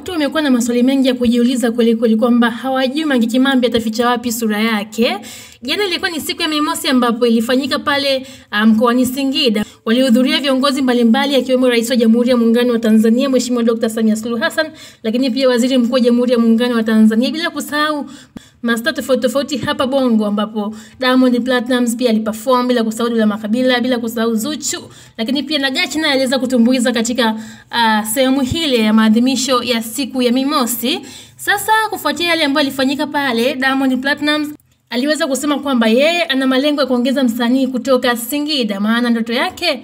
Watu wamekuwa na maswali mengi ya kujiuliza kweli kweli kwamba hawajui Mange Kimambi ataficha wapi sura yake. Jana ilikuwa ni siku ya Mei Mosi ambapo ilifanyika pale mkoani Singida. Walihudhuria viongozi mbalimbali akiwemo Rais wa Jamhuri ya Muungano wa Tanzania Mheshimiwa Dr. Samia Suluhu Hassan, lakini pia Waziri Mkuu wa Jamhuri ya Muungano wa Tanzania, bila kusahau mastaa tofauti hapa Bongo ambapo Diamond Platnumz pia aliperform, bila kusahau Dula Makabila, bila kusahau Zuchu, lakini pia Nagachi naye aliweza kutumbuiza katika sehemu hile ya maadhimisho ya siku ya Mei Mosi. Sasa kufuatia yale ambayo alifanyika pale, Diamond Platnumz aliweza kusema kwamba yeye ana malengo ya kuongeza msanii kutoka Singida, maana ndoto yake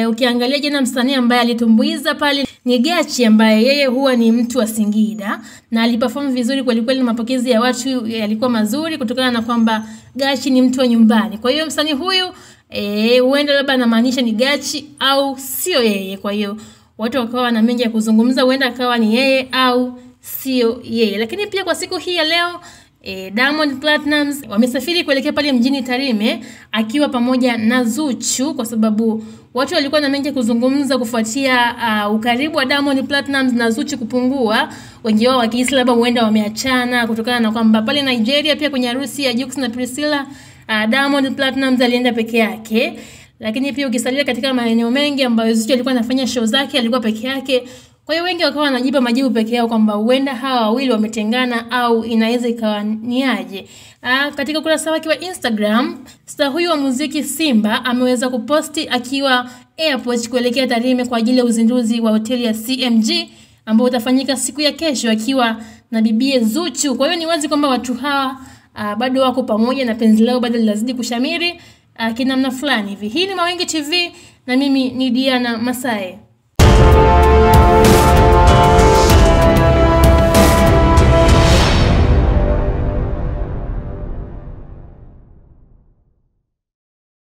ukiangalia jana msanii ambaye alitumbuiza pale ni Gachi, ambaye yeye huwa ni mtu wa Singida na aliperform vizuri kweli kweli, mapokezi ya watu yalikuwa mazuri kutokana na kwamba Gachi ni mtu wa nyumbani. Kwa hiyo msanii huyu huenda labda anamaanisha ni Gachi au sio yeye. Kwa hiyo watu wakawa na mengi ya kuzungumza, huenda akawa ni yeye au sio yeye. Lakini pia kwa siku hii ya leo Diamond Platnumz wamesafiri kuelekea pale mjini Tarime akiwa pamoja na Zuchu, kwa sababu watu walikuwa na mengi kuzungumza kufuatia ukaribu wa Diamond Platnumz na Zuchu kupungua. Wengi wao wakihisi labda huenda wameachana kutokana na kwamba pale Nigeria pia kwenye harusi ya Jux na Priscilla Diamond Platnumz alienda peke yake. Lakini pia ukisalia katika maeneo mengi ambayo Zuchu alikuwa anafanya show zake alikuwa peke yake. Kwa hiyo wengi wakawa wanajipa majibu peke yao kwamba huenda hawa wawili wametengana au inaweza ikawa ni aje. Katika ukurasa wake wa Instagram, star huyu wa muziki Simba ameweza kuposti akiwa airport kuelekea Tarime kwa ajili ya uzinduzi wa hoteli ya CMG ambao utafanyika siku ya kesho akiwa na bibie Zuchu. Kwa hiyo ni wazi kwamba watu hawa bado wako pamoja na penzi lao bado linazidi kushamiri kinamna fulani hivi. Hii ni Mawingi TV na mimi ni Diana Masae.